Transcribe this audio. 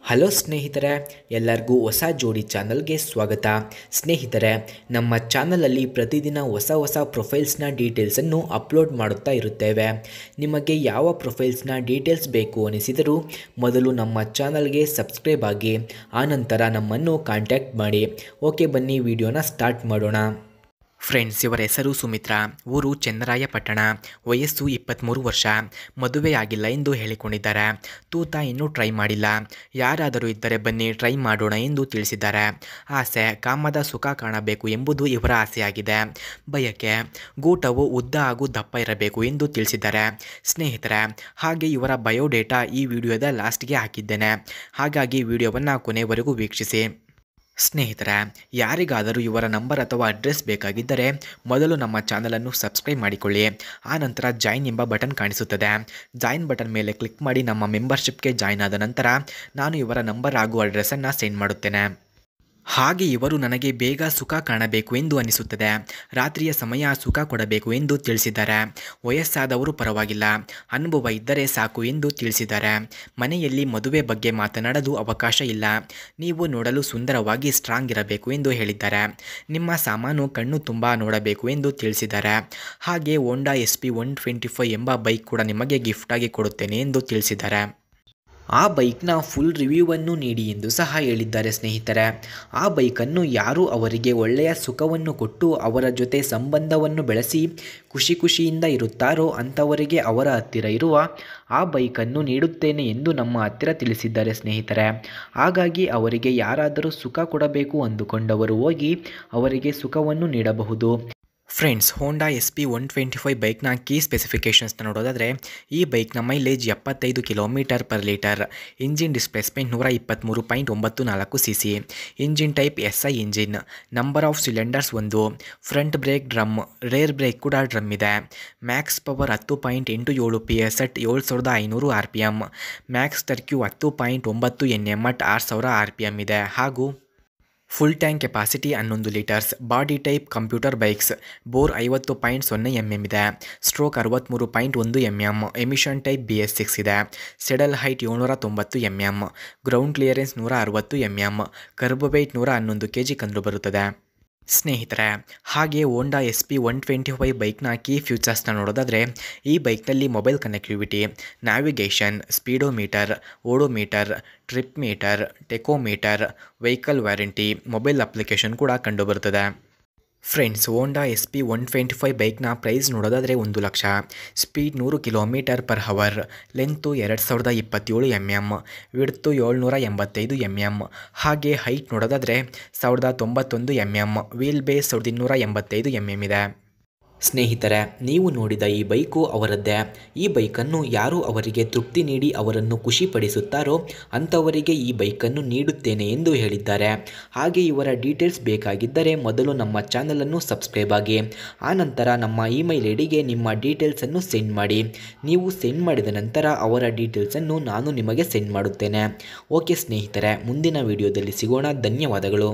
Hello ಸ್ನೇಹಿತರೆ, ಎಲ್ಲರಿಗೂ ಹೊಸ ಜೋಡಿ ಚಾನಲ್ಗೆ ಸ್ವಾಗತ. ಸ್ನೇಹಿತರೆ, ನಮ್ಮ ಚಾನಲಲ್ಲಿ ಪ್ರತಿದಿನ ಹೊಸ ಪ್ರೊಫೈಲ್ಸ್ನ ಡೀಟೇಲ್ಸನ್ನು ಅಪ್ಲೋಡ್ ಮಾಡುತ್ತಾ ಇರುತ್ತೇವೆ. ನಿಮಗೆ ಯಾವ ಪ್ರೊಫೈಲ್ಸ್ನ ಡೀಟೇಲ್ಸ್ ಬೇಕು ಅನಿಸಿದರೂ ಮೊದಲು ನಮ್ಮ ಚಾನಲ್ಗೆ ಸಬ್ಸ್ಕ್ರೈಬ್ ಆಗಿ ಆನಂತರ ನಮ್ಮನ್ನು ಕಾಂಟ್ಯಾಕ್ಟ್ ಮಾಡಿ. ಓಕೆ, ಬನ್ನಿ ವಿಡಿಯೋನ ಸ್ಟಾರ್ಟ್ ಮಾಡೋಣ. ಫ್ರೆಂಡ್ಸ್, ಇವರ ಹೆಸರು ಸುಮಿತ್ರಾ, ಊರು ಚನ್ನರಾಯಪಟ್ಟಣ, ವಯಸ್ಸು 23 ವರ್ಷ, ಮದುವೆಯಾಗಿಲ್ಲ ಎಂದು ಹೇಳಿಕೊಂಡಿದ್ದಾರೆ. ತೂತ ಇನ್ನೂ ಟ್ರೈ ಮಾಡಿಲ್ಲ, ಯಾರಾದರೂ ಇದ್ದರೆ ಬನ್ನಿ ಟ್ರೈ ಮಾಡೋಣ ಎಂದು ತಿಳಿಸಿದ್ದಾರೆ. ಆಸೆ ಕಾಮದ ಸುಖ ಕಾಣಬೇಕು ಎಂಬುದು ಇವರ ಆಸೆಯಾಗಿದೆ. ಬಯಕೆ ಗೂಟವು ಉದ್ದ ಹಾಗೂ ದಪ್ಪ ಇರಬೇಕು ಎಂದು ತಿಳಿಸಿದ್ದಾರೆ. ಸ್ನೇಹಿತರೆ, ಹಾಗೆ ಇವರ ಬಯೋಡೇಟಾ ಈ ವಿಡಿಯೋದ ಲಾಸ್ಟ್ಗೆ ಹಾಕಿದ್ದೇನೆ, ಹಾಗಾಗಿ ವಿಡಿಯೋವನ್ನು ಕೊನೆವರೆಗೂ ವೀಕ್ಷಿಸಿ. ಸ್ನೇಹಿತರೆ, ಯಾರಿಗಾದರೂ ಇವರ ನಂಬರ್ ಅಥವಾ ಅಡ್ರೆಸ್ ಬೇಕಾಗಿದ್ದರೆ ಮೊದಲು ನಮ್ಮ ಚಾನಲನ್ನು ಸಬ್ಸ್ಕ್ರೈಬ್ ಮಾಡಿಕೊಳ್ಳಿ. ಆನಂತರ ಜಾಯಿನ್ ಎಂಬ ಬಟನ್ ಕಾಣಿಸುತ್ತದೆ. ಜಾಯಿನ್ ಬಟನ್ ಮೇಲೆ ಕ್ಲಿಕ್ ಮಾಡಿ ನಮ್ಮ ಮೆಂಬರ್ಶಿಪ್ಗೆ ಜಾಯಿನ್ ಆದ ನಂತರ ನಾನು ಇವರ ನಂಬರ್ ಹಾಗೂ ಅಡ್ರೆಸ್ಸನ್ನು ಸೆಂಡ್ ಮಾಡುತ್ತೇನೆ. ಹಾಗೆ ಇವರು ನನಗೆ ಬೇಗ ಸುಖ ಕಾಣಬೇಕು ಎಂದು ಅನಿಸುತ್ತದೆ, ರಾತ್ರಿಯ ಸಮಯ ಸುಖ ಕೊಡಬೇಕು ಎಂದು ತಿಳಿಸಿದ್ದಾರೆ. ವಯಸ್ಸಾದವರು ಪರವಾಗಿಲ್ಲ, ಅನುಭವ ಇದ್ದರೆ ಸಾಕು ಎಂದು ತಿಳಿಸಿದ್ದಾರೆ. ಮನೆಯಲ್ಲಿ ಮದುವೆ ಬಗ್ಗೆ ಮಾತನಾಡಲು ಅವಕಾಶ ಇಲ್ಲ, ನೀವು ನೋಡಲು ಸುಂದರವಾಗಿ ಸ್ಟ್ರಾಂಗ್ ಇರಬೇಕು ಎಂದು ಹೇಳಿದ್ದಾರೆ. ನಿಮ್ಮ ಸಾಮಾನು ಕಣ್ಣು ತುಂಬ ನೋಡಬೇಕು ಎಂದು ತಿಳಿಸಿದ್ದಾರೆ. ಹಾಗೆ ಹೋಂಡಾ SP 125 ಎಂಬ ಬೈಕ್ ಕೂಡ ನಿಮಗೆ ಗಿಫ್ಟಾಗಿ ಕೊಡುತ್ತೇನೆ ಎಂದು ತಿಳಿಸಿದ್ದಾರೆ. ಆ ಬೈಕ್ನ ಫುಲ್ ರಿವ್ಯೂವನ್ನು ನೀಡಿ ಎಂದು ಸಹ ಹೇಳಿದ್ದಾರೆ. ಸ್ನೇಹಿತರೆ, ಆ ಬೈಕನ್ನು ಯಾರು ಅವರಿಗೆ ಒಳ್ಳೆಯ ಸುಖವನ್ನು ಕೊಟ್ಟು ಅವರ ಜೊತೆ ಸಂಬಂಧವನ್ನು ಬೆಳೆಸಿ ಖುಷಿಯಿಂದ ಇರುತ್ತಾರೋ ಅಂಥವರಿಗೆ ಅವರ ಹತ್ತಿರ ಇರುವ ಆ ಬೈಕನ್ನು ನೀಡುತ್ತೇನೆ ಎಂದು ನಮ್ಮ ಹತ್ತಿರ ತಿಳಿಸಿದ್ದಾರೆ. ಸ್ನೇಹಿತರೆ, ಹಾಗಾಗಿ ಅವರಿಗೆ ಯಾರಾದರೂ ಸುಖ ಕೊಡಬೇಕು ಅಂದುಕೊಂಡವರು ಹೋಗಿ ಅವರಿಗೆ ಸುಖವನ್ನು ನೀಡಬಹುದು. ಫ್ರೆಂಡ್ಸ್, ಹೋಂಡಾ SP 125 ಬೈಕ್ನ ಕೀ ಸ್ಪೆಸಿಫಿಕೇಷನ್ಸ್ನ ನೋಡೋದಾದರೆ, ಈ ಬೈಕ್ನ ಮೈಲೇಜ್ 75 km/ಲೀಟರ್, engine displacement 123.94 cc, engine type SI engine, number of cylinders 1, front brake drum, rear brake ಕೂಡ ಡ್ರಮ್ ಇದೆ, max power 10.87 PSat 7500 RPM, max torque 10.9 Nm at 6000 RPM ಇದೆ, ಹಾಗೂ full tank capacity 11 litres. Body type commuter bikes, bore 50.0 mm ಇದೆ, stroke 63.1 mm, emission type BS6 ಇದೆ, saddle height 790 mm, ground clearance 160 mm, curb weight 111 kg ಕಂಡು ಬರುತ್ತದೆ. ಸ್ನೇಹಿತರೆ, ಹಾಗೆ ಹೋಂಡಾ SP 125 ಬೈಕ್ನ key ಫ್ಯೂಚರ್ಸ್ನ ನೋಡೋದಾದರೆ, ಈ ಬೈಕ್ನಲ್ಲಿ mobile connectivity, navigation, speedometer, odometer, trip meter, tachometer, vehicle warranty, mobile application ಕೂಡ ಕಂಡುಬರುತ್ತದೆ. ಫ್ರೆಂಡ್ಸ್, ಹೋಂಡಾ SP 125 ಬೈಕ್ನ ಪ್ರೈಸ್ ನೋಡೋದಾದರೆ 1 lakh. Speed 100 km/h, length 2027 mm, width 785 mm, ಹಾಗೆ ಹೈಟ್ ನೋಡೋದಾದರೆ 1091 mm, ವೀಲ್ ಬೇಸ್ 1285 mm ಇದೆ. ಸ್ನೇಹಿತರೆ, ನೀವು ನೋಡಿದ ಈ ಬೈಕು ಅವರದ್ದೇ. ಈ ಬೈಕನ್ನು ಯಾರು ಅವರಿಗೆ ತೃಪ್ತಿ ನೀಡಿ ಅವರನ್ನು ಖುಷಿಪಡಿಸುತ್ತಾರೋ ಅಂಥವರಿಗೆ ಈ ಬೈಕನ್ನು ನೀಡುತ್ತೇನೆ ಎಂದು ಹೇಳಿದ್ದಾರೆ. ಹಾಗೆ ಇವರ ಡೀಟೇಲ್ಸ್ ಬೇಕಾಗಿದ್ದರೆ ಮೊದಲು ನಮ್ಮ ಚಾನಲನ್ನು ಸಬ್ಸ್ಕ್ರೈಬ್ ಆಗಿ ಆನಂತರ ನಮ್ಮ ಇಮೇಲ್ ಐಡಿಗೆ ನಿಮ್ಮ ಡೀಟೇಲ್ಸನ್ನು ಸೆಂಡ್ ಮಾಡಿ. ನೀವು ಸೆಂಡ್ ಮಾಡಿದ ನಂತರ ಅವರ ಡೀಟೇಲ್ಸನ್ನು ನಾನು ನಿಮಗೆ ಸೆಂಡ್ ಮಾಡುತ್ತೇನೆ. ಓಕೆ ಸ್ನೇಹಿತರೆ, ಮುಂದಿನ ವಿಡಿಯೋದಲ್ಲಿ ಸಿಗೋಣ. ಧನ್ಯವಾದಗಳು.